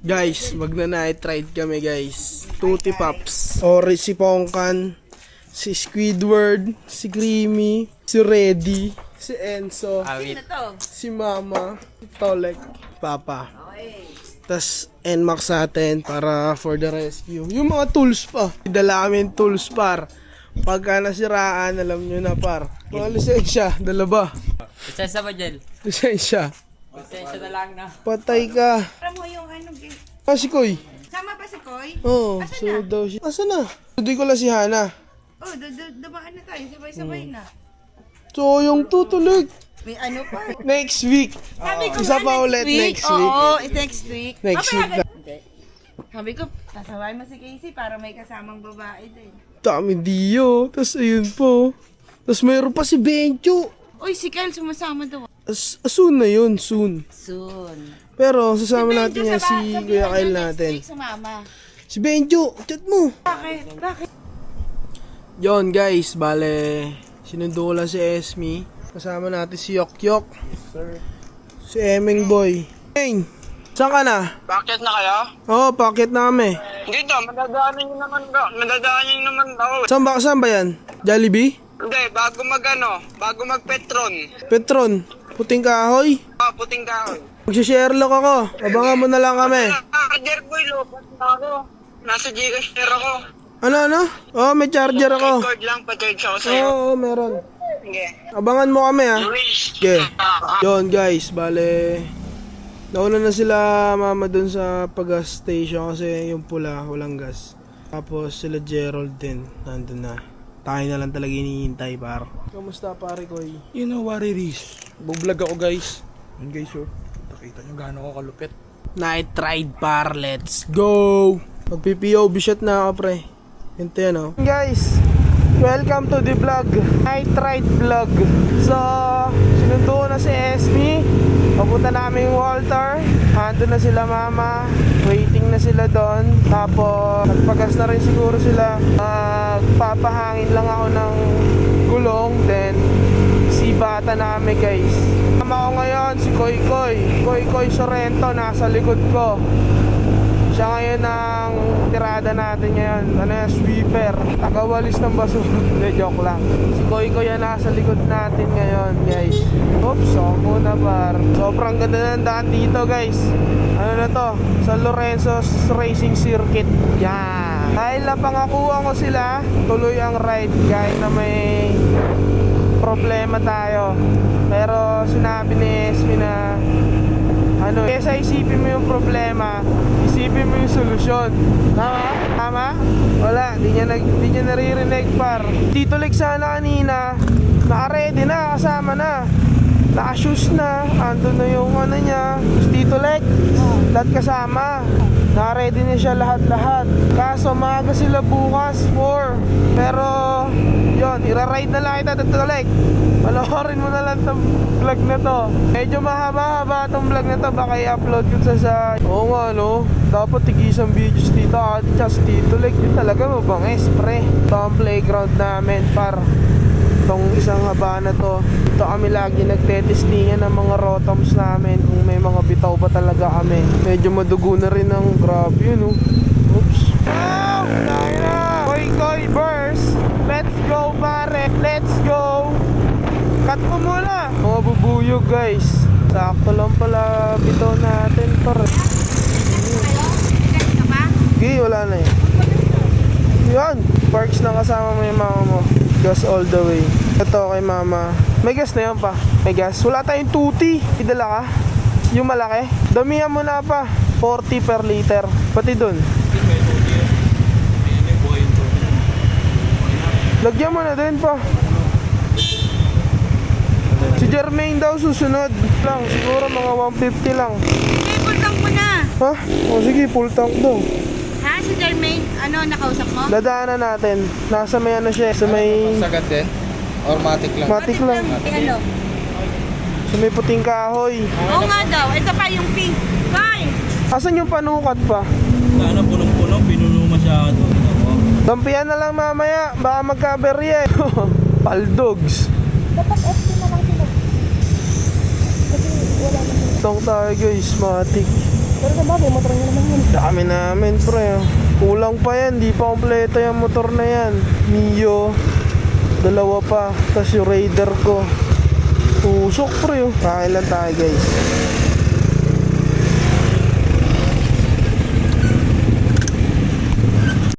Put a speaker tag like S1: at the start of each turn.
S1: Guys, magna-night ride kami guys. Tutti Pops. Ori si Pongkan, si Squidward, si Creamy, si Reddy, si Enzo, si Mama, si Tolek, Papa. Tas NMAX natin para for the rescue. Yung mga tools pa. Dala kami tools par. Pagka nasiraan, alam nyo na par. Mga lisensya, dala ba?
S2: Lisensya ba dyan?
S1: Lisensya.
S2: Lisensya na lang na.
S1: Patay ka.
S3: Para mo yung ano,
S1: Si Koy.
S3: sama pa si Koy?
S1: Oo,
S3: Asan
S1: sunod
S3: na?
S1: daw siya. Asan na? Sudoy ko lang si Hana.
S3: Oh, dumaan na tayo, sabay-sabay na.
S1: So, yung tutuloy.
S3: May ano pa.
S1: Next week.
S3: Sabi ko
S1: Isa
S3: nga,
S1: pa ulit next week.
S3: Oo, it's next week.
S1: Next week na.
S3: Sabi ko, sasaway mo si Casey para may kasamang babae din.
S1: Dami Dio. Tapos ayun po. Tapos mayroon pa si Benjo.
S3: Uy, si Kyle sumasama daw.
S1: Soon na yun, soon.
S3: Soon.
S1: Pero sasama natin yan si Kuya Kyle natin.
S3: Sumama.
S1: Si Benjo, chat mo.
S3: Bakit? Bakit?
S1: Yon guys, bale, sinundo ko lang si Esme. Kasama natin si Yok Yok. Si Emeng Boy. Emeng, saan ka na?
S4: Bakit na kaya?
S1: Oo, packet na kami.
S4: Dito, madadaanan nyo naman daw. Madadaanan nyo naman daw.
S1: Saan ba yan? Jollibee?
S4: Hindi, bago mag-petron.
S1: Petron? Puting kahoy?
S4: Puting kahoy.
S1: Magsha-Sherlock ako. Abangan mo na lang kami.
S4: Charger boy, lobat na ako. Nasa Gcash share ako.
S1: Ano? Oo, may charger ako.
S4: Record lang, pa-charge ako sa'yo.
S1: Oo, meron.
S4: Sige.
S1: Abangan mo kami ha. Okay. Yon guys, bale. Nauna na sila mama dun sa pag-gas station kasi yung pula, walang gas. Tapos sila Gerald din, nandun na. Tayo na lang talaga hinihintay par. Kamusta pare ko?
S5: You know what it is. Vlog ako guys. Yun guys oh. Nakita nyo gaano ako kalupit.
S1: Night ride par, let's go! Magpi-POV shot na ako pre. Ito yan oh. Guys, welcome to the vlog. Night ride vlog. So, sinundo na si Esme. Papunta namin Walter. Ando na sila mama. Waiting na sila doon. Tapos, nagpagas na rin siguro sila. Magpapahangin lang ako ng gulong. Then, si bata namin guys. Tama ko ngayon si Koy Koy. Koy Koy Sorrento nasa likod ko. Siya ngayon ang tirada natin ngayon. Ano yan? Sweeper. Tagawalis ng basura. Hindi, joke lang. Si Koy Koy yan nasa likod natin ngayon guys. Oops, ako muna par. Sobrang ganda ng daan dito guys. Ano na to? San Lorenzo's Racing Circuit. Yan. Dahil napangakuha ko sila, tuloy ang ride kahit na may problema tayo. Pero sinabi ni Esme na kesa isipin mo yung problema, isipin mo yung solusyon. Tama? Tama? Wala, di niya naririnig par. Tito Leg sana kanina, naka-ready na, kasama na. Naka-shoes na, andun na yung ano niya, Tito Leg, lahat kasama. Naka-ready na siya lahat-lahat. Kaso maaga sila bukas, 4. Pero, yon, ira-ride na lang kita, Tito Leg. Panoorin mo na lang itong vlog na to. Medyo mahaba-haba itong vlog na to. Baka i-upload ko sa oo nga no. Dapat tigisang videos dito at just Tito Leg. Yun talaga mabangis pre. Ito ang playground namin par. Itong isang haba na to. Ito kami lagi nagtetestingan ng mga rotoms namin. Kung may mga bitaw ba talaga kami. Medyo madugo na rin ng grabe yun oh. Oops. Oh! Tayo na! Koy Koy burst! Let's go pare! Let's go! Cut mo muna. Mga bubuyog guys. Sakto lang pala bitaw natin par. Okay, wala na eh. Yan. Parks na kasama mo yung mama mo. Gas all the way. Ito kay mama. May gas na yan pa. May gas. Wala tayong tuti. Idala ka. Yung malaki. Damihan mo na pa. 40 per liter. Pati dun. Lagyan mo na din pa. Si Jermaine daw susunod lang, siguro mga 150 lang.
S3: Sige, full tank mo na.
S1: Ha? O sige, full tank daw.
S3: Ha, si Jermaine, ano, nakausap mo?
S1: Dadaanan natin. Nasa may ano siya, sa may
S5: Sagad din? Or matic lang?
S1: matik lang.
S3: Ano?
S1: Sa may puting kahoy.
S3: Oo nga daw, ito pa yung pink. Bye!
S1: Asan yung panukat pa?
S5: Sana punong-puno, pinuno masyado.
S1: Dampian na lang mamaya, baka magkaberye. Paldogs.
S6: Dapat FT na lang sila. Kasi wala na sila.
S1: Tong tayo guys, matik.
S5: Pero sa bagay, motor niya naman yun.
S1: Dami namin pre. Kulang pa yan, di pa kompleto yung motor na yan. Mio, dalawa pa, tas yung Raider ko. Tusok pre. Kain lang tayo guys.